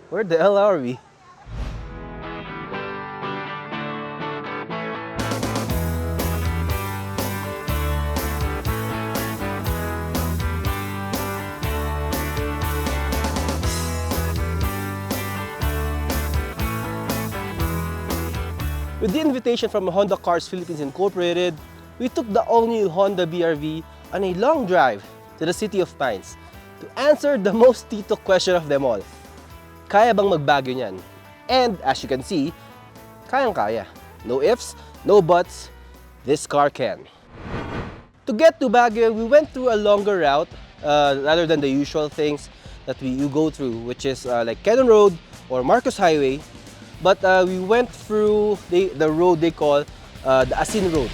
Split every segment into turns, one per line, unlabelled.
Where the hell are we? With the invitation from Honda Cars Philippines Incorporated, we took the all-new Honda BRV on a long drive to the City of Pines to answer the most tito question of them all. Kaya bang mag-Baguio niyan? And as you can see, kayang-kaya. No ifs, no buts, this car can. To get to Baguio, we went through a longer route rather than the usual things that you go through, which is like Cannon Road or Marcos Highway. But we went through the road they call the Asin Road.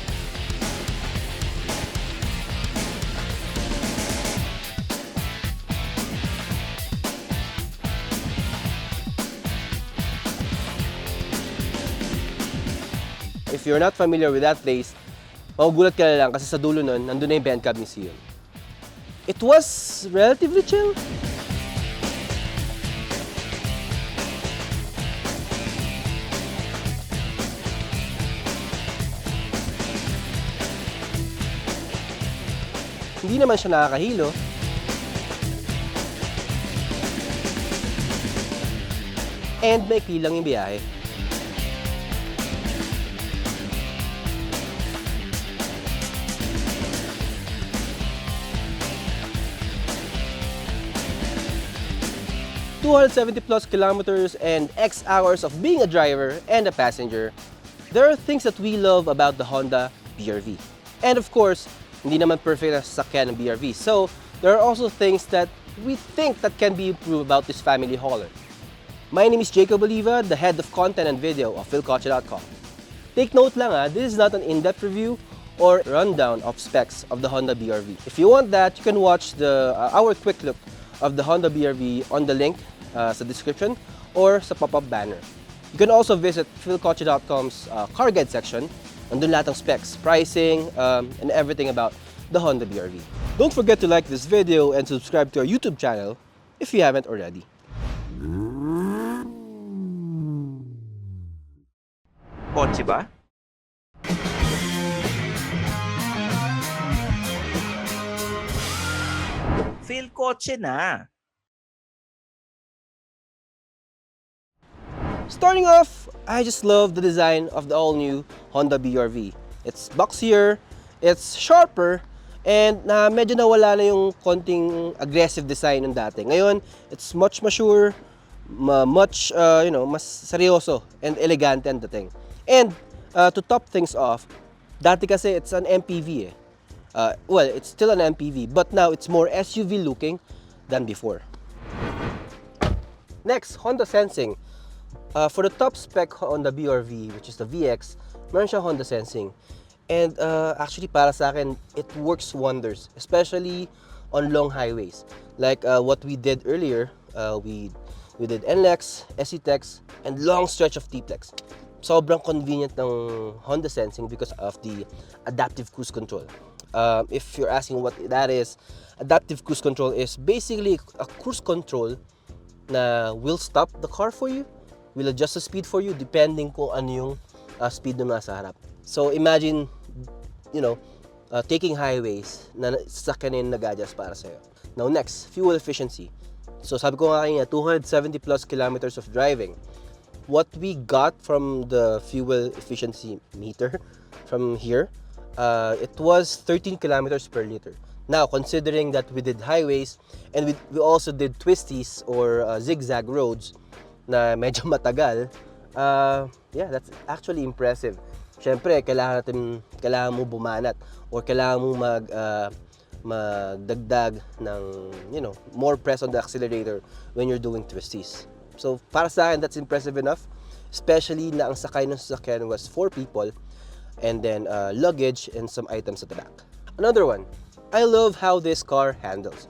If you're not familiar with that place, magugulat ka na lang kasi sa dulo nun, nandun na yung Bencab Museum. It was relatively chill. Hindi naman siya nakakahilo. And maikli lang yung biyahe. +270 kilometers and X hours of being a driver and a passenger, there are things that we love about the Honda BRV. And of course, hindi naman perfect na sasakyan ng BRV. So, there are also things that we think that can be improved about this family hauler. My name is Jacob Oliva, the head of content and video of Philkotse.com. Take note lang this is not an in-depth review or rundown of specs of the Honda BRV. If you want that, you can watch our quick look of the Honda BRV on the link sa description or sa pop-up banner. You can also visit Philkotse.com's car guide section. Nandun lahat ng specs, pricing, and everything about the Honda BRV. Don't forget to like this video and subscribe to our YouTube channel if you haven't already.
Kotse ba? Philkotse na.
Starting off, I just love the design of the all-new Honda BRV. It's boxier, it's sharper, and medyo nawala na yung konting aggressive design ng dati. Ngayon, it's much mature, much mas seryoso and elegante ang dating. And to top things off, dati kasi it's an MPV well, it's still an MPV, but now it's more SUV looking than before. Next, Honda Sensing. For the top spec on the BRV, which is the VX, meron siya Honda Sensing. And actually, para sa akin, it works wonders, especially on long highways. Like what we did earlier, we did NLEX, SE-TEX, and long stretch of T-Plex. Sobrang convenient ng Honda Sensing because of the adaptive cruise control. If you're asking what that is, adaptive cruise control is basically a cruise control na will stop the car for you, will adjust the speed for you depending kung ano yung speed na nasa harap. So imagine, taking highways na sasakyan yung nag-adjust para sa'yo. Now next, fuel efficiency. So sabi ko nga kanina, 270 plus kilometers of driving. What we got from the fuel efficiency meter from here, it was 13 kilometers per liter. Now, considering that we did highways and we also did twisties or zigzag roads na medyo matagal, yeah, that's actually impressive. Siyempre, kailangan mo bumanat or kailangan mo magdagdag ng, more press on the accelerator when you're doing twisties. So, para sa akin, that's impressive enough. Especially na ang sakay ng sasakyan was 4 people and then luggage and some items at the back. Another one, I love how this car handles.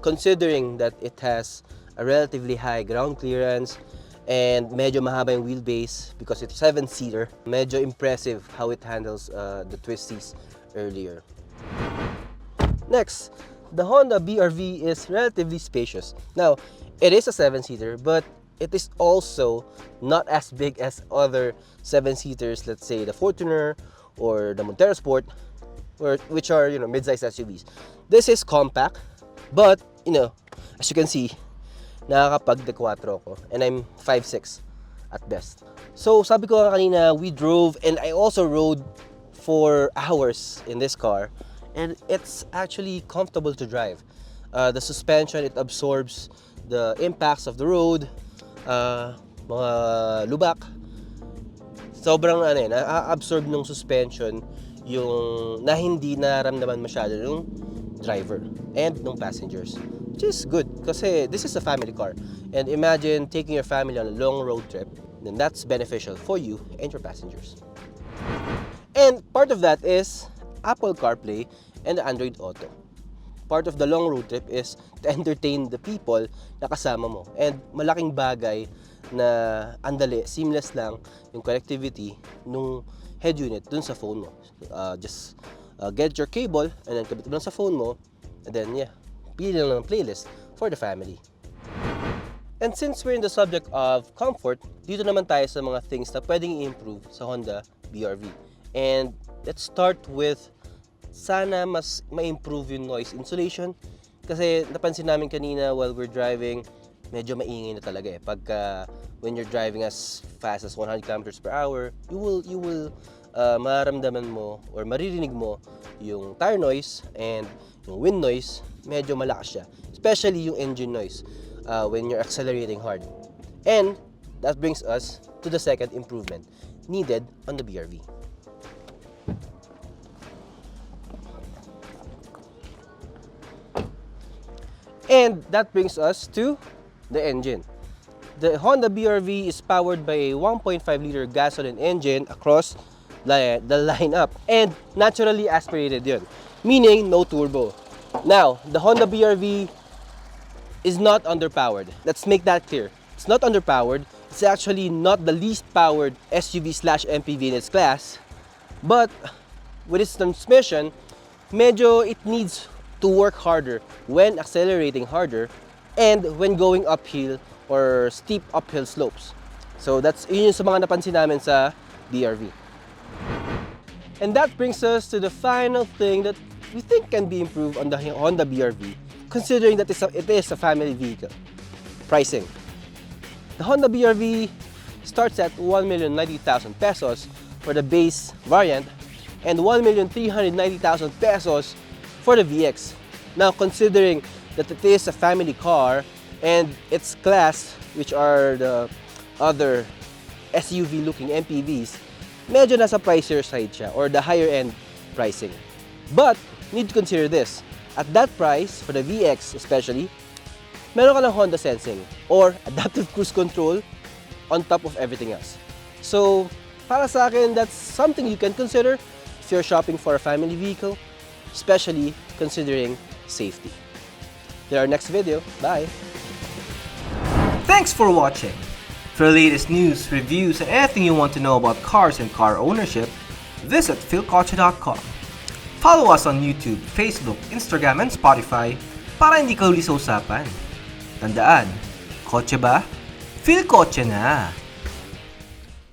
Considering that it has a relatively high ground clearance and medyo mahaba yung wheelbase because it's 7-seater. Medyo impressive how it handles the twisties earlier. Next, the Honda BRV is relatively spacious. Now, it is a 7-seater, but it is also not as big as other 7-seaters, let's say the Fortuner or the Montero Sport, which are, mid-size SUVs. This is compact, but, as you can see, nakakapag-de-quattro ko, and I'm 5'6" at best. So, sabi ko nga kanina, we drove, and I also rode for hours in this car, and it's actually comfortable to drive. The suspension, it absorbs the impacts of the road, mga lubak. Sobrang na-absorb ng suspension yung na hindi naramdaman masyado ng driver and ng passengers. Which is good kasi this is a family car. And imagine taking your family on a long road trip, then that's beneficial for you and your passengers. And part of that is Apple CarPlay and Android Auto. Part of the long road trip is to entertain the people na kasama mo. And malaking bagay na andali, seamless lang yung connectivity nung head unit dun sa phone mo. Just get your cable and then kabit mo lang sa phone mo, and then pili lang ng playlist for the family. And since we're in the subject of comfort, dito naman tayo sa mga things na pwedeng i-improve sa Honda BR-V. And let's start with sana mas ma-improve yung noise insulation. Kasi napansin namin kanina while we're driving, medyo maingay na talaga eh. Pagka when you're driving as fast as 100 kilometers per hour, you will maramdaman mo or maririnig mo yung tire noise and yung wind noise, medyo malakas siya. Especially yung engine noise when you're accelerating hard. And that brings us to the second improvement needed on the BR-V. And that brings us to the engine. The Honda BR-V is powered by a 1.5-liter gasoline engine across the lineup, and naturally aspirated yun, meaning no turbo. Now, the Honda BR-V is not underpowered. Let's make that clear. It's not underpowered. It's actually not the least powered SUV/MPV in its class, but with its transmission, medyo it needs to work harder when accelerating harder and when going uphill or steep uphill slopes. So that's yun yung sa mga napansin namin sa BR-V. And that brings us to the final thing that we think can be improved on the Honda BR-V, considering that it is a family vehicle. Pricing. The Honda BR-V starts at 1,090,000 pesos for the base variant and 1,390,000 pesos for the VX. Now, considering that it is a family car and its class, which are the other SUV-looking MPVs, medyo nasa pricier side siya or the higher end pricing. But, need to consider this. At that price, for the VX especially, meron ka ng Honda Sensing or adaptive cruise control on top of everything else. So, para sa akin, that's something you can consider if you're shopping for a family vehicle, especially considering safety. Till our next video. Bye!
Thanks for watching. For the latest news, reviews, and anything you want to know about cars and car ownership, visit Philkotse.com. Follow us on YouTube, Facebook, Instagram, and Spotify para hindi ka huli sa usapan. Tandaan, kotse ba? Philkotse na!